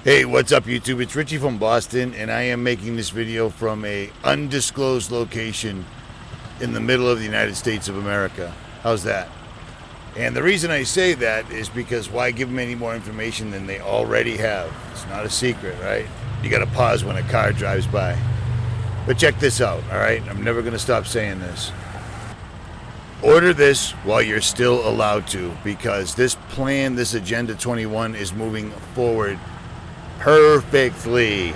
Hey, what's up YouTube? It's Richie from Boston, and I am making this video from a undisclosed location in the middle of the United States of America. How's that? And the reason I say that is because why give them any more information than they already have? It's not a secret, right? You gotta pause when a car drives by. But check this out, alright? I'm never gonna stop saying this. Order this while you're still allowed to, because this plan, this Agenda 21 is moving forward perfectly,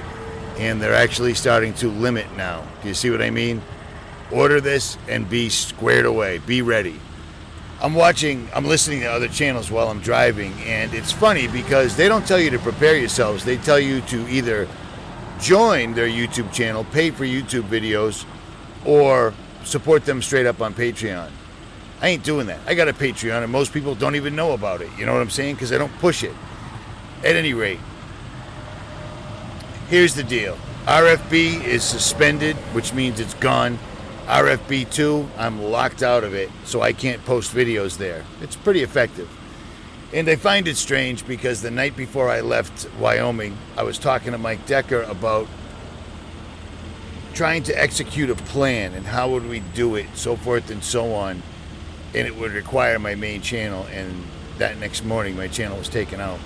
and they're actually starting to limit now. Do you see what I mean? Order this and be squared away. Be ready. I'm listening to other channels while I'm driving, and it's funny because they don't tell you to prepare yourselves. They tell you to either join their YouTube channel, pay for YouTube videos, or support them straight up on Patreon. I ain't doing that. I got a Patreon, and most people don't even know about it. You know what I'm saying? Because I don't push it. At any rate, here's the deal. RFB is suspended, which means it's gone. RFB2, I'm locked out of it, so I can't post videos there. It's pretty effective. And I find it strange because the night before I left Wyoming, I was talking to Mike Decker about trying to execute a plan and how would we do it, so forth and so on. And it would require my main channel, and that next morning my channel was taken out.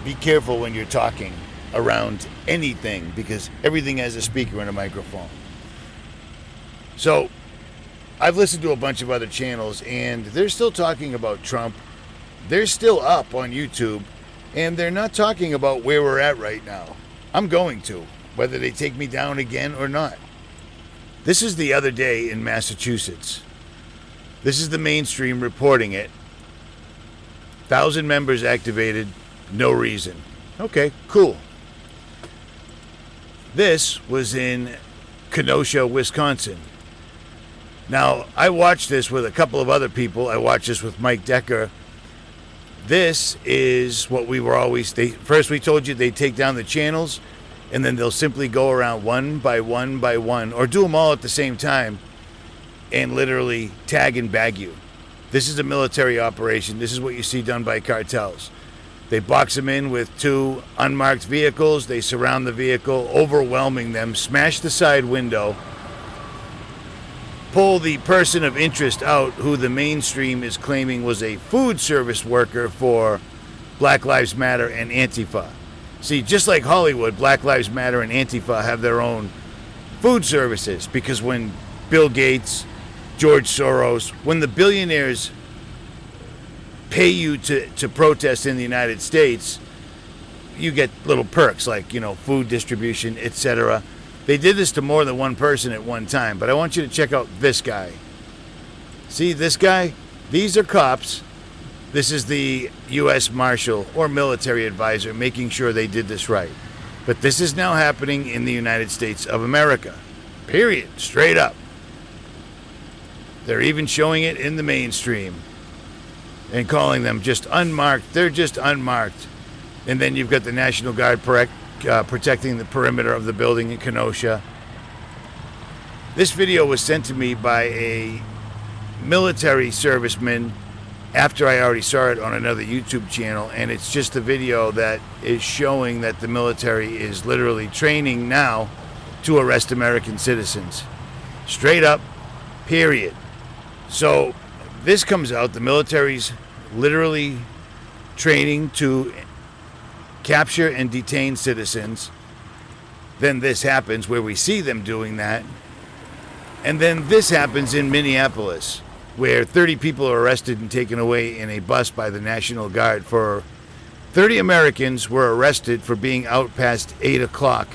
Be careful when you're talking around anything, because everything has a speaker and a microphone. So I've listened to a bunch of other channels, and they're still talking about Trump. They're still up on YouTube, and they're not talking about where we're at right now. I'm going to, whether they take me down again or not. This is the other day in Massachusetts. This is the mainstream reporting it. 1,000 members activated. No reason. Okay, cool. This was in Kenosha, Wisconsin. Now, I watched this with a couple of other people. I watched this with Mike Decker. This is what we were always... First, we told you they'd take down the channels, and then they'll simply go around one by one by one, or do them all at the same time, and literally tag and bag you. This is a military operation. This is what you see done by cartels. They box them in with 2 unmarked vehicles. They surround the vehicle, overwhelming them, smash the side window, pull the person of interest out, who the mainstream is claiming was a food service worker for Black Lives Matter and Antifa. See, just like Hollywood, Black Lives Matter and Antifa have their own food services, because when Bill Gates, George Soros, when the billionaires pay you to protest in the United States, you get little perks like, food distribution, etc. They did this to more than one person at one time, but I want you to check out this guy. See this guy? These are cops. This is the U.S. Marshal or military advisor making sure they did this right. But this is now happening in the United States of America. Period. Straight up. They're even showing it in the mainstream and calling them just unmarked. They're just unmarked. And then you've got the National Guard protecting the perimeter of the building in Kenosha. This video was sent to me by a military serviceman after I already saw it on another YouTube channel, and it's just a video that is showing that the military is literally training now to arrest American citizens. Straight up, period. So this comes out, the military's literally training to capture and detain citizens. Then this happens where we see them doing that. And then this happens in Minneapolis, where 30 people are arrested and taken away in a bus by the National Guard. 30 Americans were arrested for being out past 8 o'clock.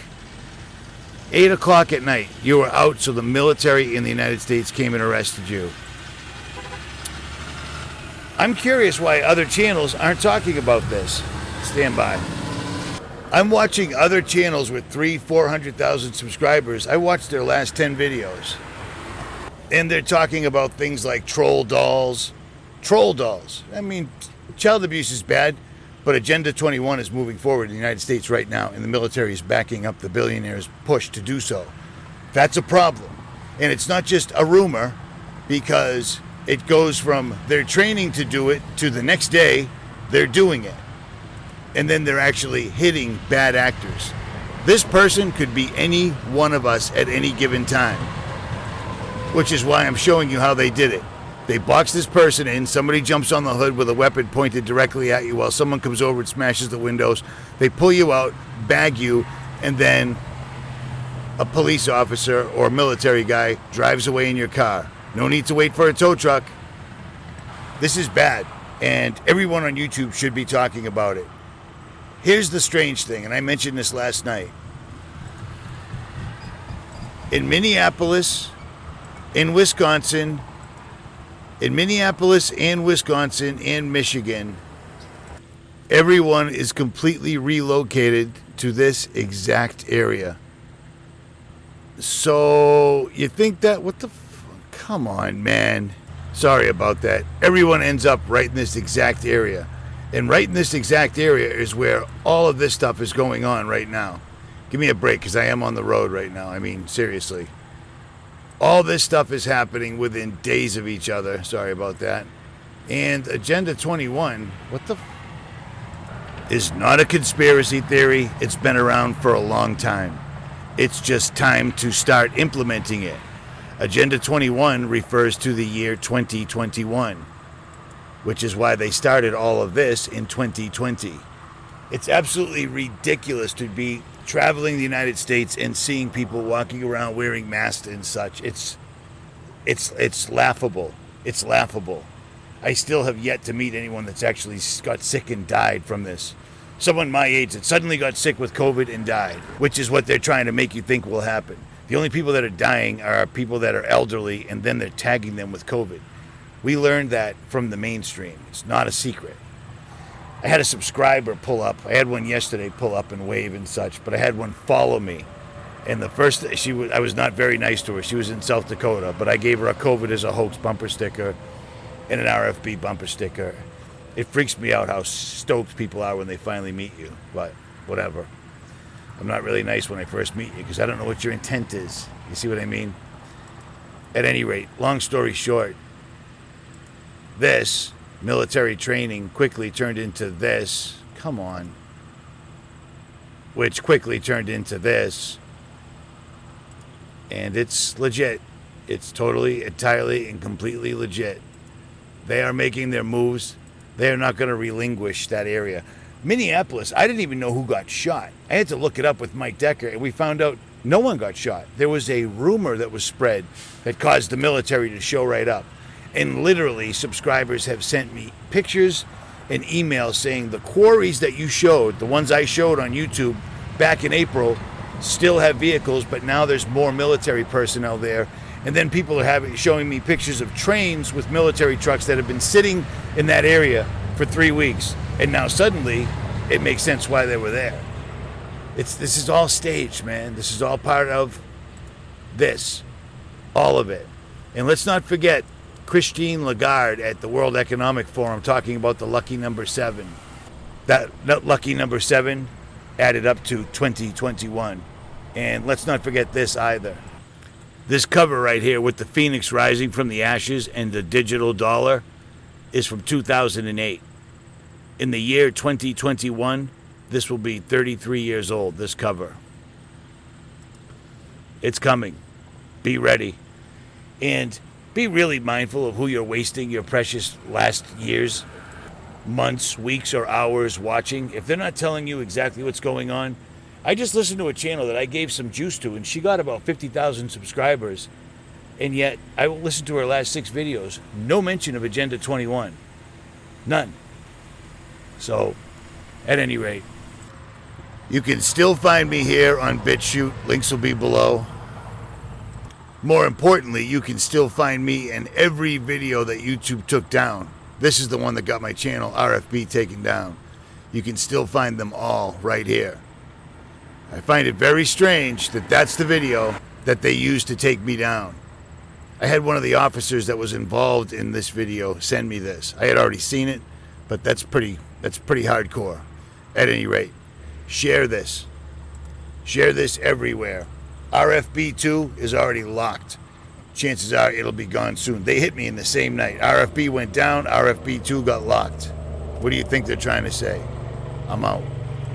8 o'clock at night. You were out, so the military in the United States came and arrested you. I'm curious why other channels aren't talking about this. Stand by. I'm watching other channels with 400,000 subscribers. I watched their last 10 videos. And they're talking about things like troll dolls. Troll dolls. I mean, child abuse is bad, but Agenda 21 is moving forward in the United States right now, and the military is backing up the billionaires' push to do so. That's a problem. And it's not just a rumor, because it goes from they're training to do it to the next day they're doing it. and then they're actually hitting bad actors. This person could be any one of us at any given time, which is why I'm showing you how they did it. They box this person in, somebody jumps on the hood with a weapon pointed directly at you while someone comes over and smashes the windows. They pull you out, bag you, and then a police officer or a military guy drives away in your car. No need to wait for a tow truck. This is bad, and everyone on YouTube should be talking about it. Here's the strange thing, and I mentioned this last night. In Minneapolis and Wisconsin and Michigan, everyone is completely relocated to this exact area. So you think that, come on, man. Sorry about that. Everyone ends up right in this exact area. And right in this exact area is where all of this stuff is going on right now. Give me a break, because I am on the road right now. I mean, seriously. All this stuff is happening within days of each other. Sorry about that. And Agenda 21, is not a conspiracy theory. It's been around for a long time. It's just time to start implementing it. Agenda 21 refers to the year 2021, which is why they started all of this in 2020. It's absolutely ridiculous to be traveling the United States and seeing people walking around wearing masks and such. It's laughable. It's laughable. I still have yet to meet anyone that's actually got sick and died from this. Someone my age that suddenly got sick with COVID and died, which is what they're trying to make you think will happen. The only people that are dying are people that are elderly, and then they're tagging them with COVID. We learned that from the mainstream. It's not a secret. I had a subscriber pull up. I had one yesterday pull up and wave and such, but I had one follow me. And I was not very nice to her. She was in South Dakota, but I gave her a COVID as a hoax bumper sticker and an RFB bumper sticker. It freaks me out how stoked people are when they finally meet you, but whatever. I'm not really nice when I first meet you because I don't know what your intent is. You see what I mean? At any rate, long story short, this military training quickly turned into this. Come on. Which quickly turned into this. And it's legit. It's totally, entirely, and completely legit. They are making their moves. They are not going to relinquish that area. Minneapolis, I didn't even know who got shot. I had to look it up with Mike Decker, and we found out no one got shot. There was a rumor that was spread that caused the military to show right up. And literally, subscribers have sent me pictures and emails saying the quarries that you showed, the ones I showed on YouTube back in April, still have vehicles, but now there's more military personnel there. And then people are showing me pictures of trains with military trucks that have been sitting in that area for 3 weeks. And now suddenly, it makes sense why they were there. This is all staged, man. This is all part of this. All of it. And let's not forget Christine Lagarde at the World Economic Forum talking about the lucky number 7. That lucky number 7 added up to 2021. And let's not forget this either. This cover right here with the phoenix rising from the ashes and the digital dollar is from 2008. In the year 2021, this will be 33 years old, this cover. It's coming. Be ready. And be really mindful of who you're wasting your precious last years, months, weeks, or hours watching. If they're not telling you exactly what's going on, I just listened to a channel that I gave some juice to, and she got about 50,000 subscribers. And yet, I listened to her last 6 videos. No mention of Agenda 21. None. So, at any rate, you can still find me here on BitChute. Links will be below. More importantly, you can still find me in every video that YouTube took down. This is the one that got my channel, RFB, taken down. You can still find them all right here. I find it very strange that that's the video that they used to take me down. I had one of the officers that was involved in this video send me this. I had already seen it, but that's pretty hardcore. At any rate, share this. Share this everywhere. RFB2 is already locked. Chances are it'll be gone soon. They hit me in the same night. RFB went down, RFB2 got locked. What do you think they're trying to say? I'm out.